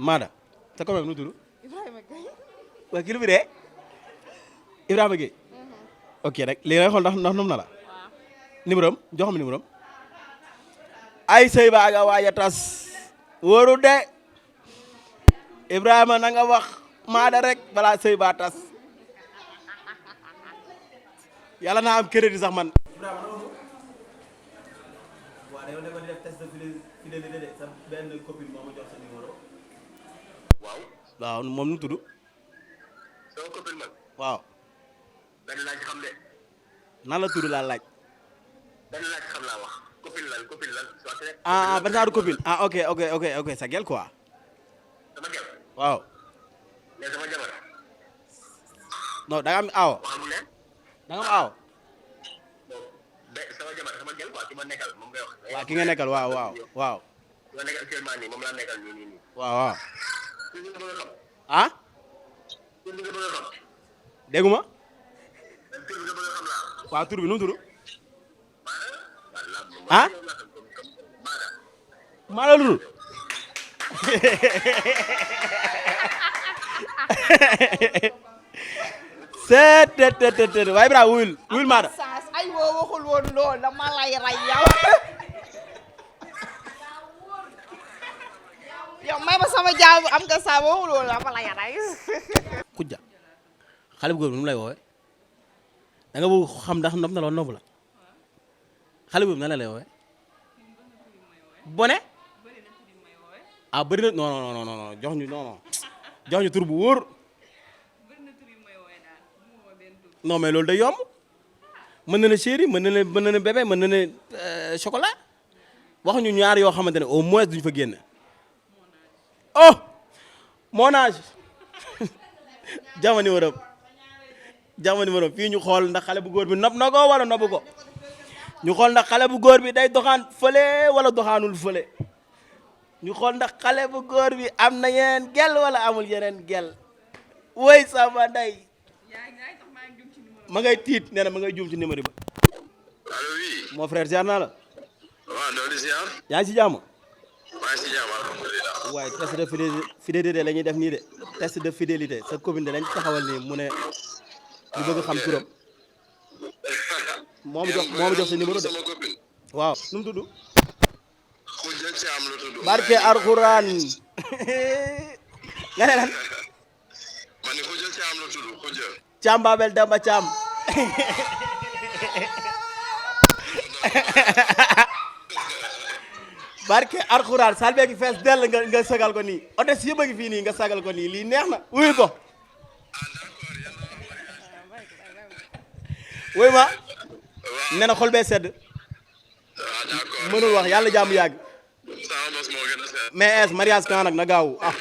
Maada sa copain nu tudd. Ibrahima Gueye. waa kii lu mu dee Ibrahima Gueye. ok rek léegi nag xool ndax num na la. waaw. numéro am jox ma numéro am. ay sëy ba aga waaja tas. wóoru de Ibrahima na nga wax Maada rek balaa sëy ba tas. yàlla naa am crédit sax man. waaw dañoo demoon di def test de fidélité de sa benn copine moo ma jox sa numéro. waaw. waaw moom nu mu tudd. sama copine man. waaw. benn laaj xam de. nan la tudd laa laaj. benn laaj xam laa wax. copine lan. ah ban saaru copine ah ok sa gel quoi. sama gel. waaw. mais sama jabar. non da nga am aaw. waxal mu leen. da nga am aaw. sama jabar sama gel quoi ki ma nekkal moom ngay wax. waaw ki nga nekkal waaw. ki ma nekkal actuellement nii moom laa nekkal nii. waaw. tur bi nga bëgg a xam. ah. tur bi nga bëgg a xam. dégguma. tur bi nga bëgg a xam laa. waaw tur bi nu mu tudd. ah. maa la tudd. seet waaye Ibrahima wuyul Maada. ay woo waxul woon lool dama lay rey yow. yow may ma sama jaamu am nga saa waxul woon dama lay rey. Kujja xale bu góor bi nu mu lay woowee da nga bëgg xam ndax nopp na la nopp la xale boobu nan la lay woowee bone ah bëri na non jox ñu tur bu wóor non mais loolu day yomb mën na ne chéri mën na ne bébé mën na ne chocolat wax ñu ñaar yoo xamante ne au moins duñ fa génn oh mon âge jamono wërëm fii ñu xool ndax xale bu góor bi nopp na ko wala noppu ko ñu xool ndax xale bu góor bi day doxaan fële wala doxaanul fële ñu xool ndax xale bu góor bi am na yeneen gel wala amul yeneen gel woy sama ndey ma ngay tiit nee na ma ngay juum ci numéro ba. allo oui. mon frère ziar naa la. waaw loolu ziar. yaa ngi si jàmm. maa ngi si jàmm alhamdulilah. waaye test de fidélité la ñuy def nii de test de fidélité sa commune de lañ taxawal nii mu ne ñu bëgg xam turam. moo ma jox sa numéro de. sama copine. waaw nu mu tudd. Khoudia Thiam la tudd. barke Alxuraan nga ne lan. man ni Khoudia Thiam la tudd Khoudia. Thiam Babel Demba Thiam. barke Alxuraan salbe gi fees dell nga sagal ko nii otes yëpp a ngi fii nii nga sagal ko nii lii neex na wuyu ko. wuy ma nee na xol bee sedd mënul wax yàlla jàmm yàgg mais mariage kan nag na gaaw ah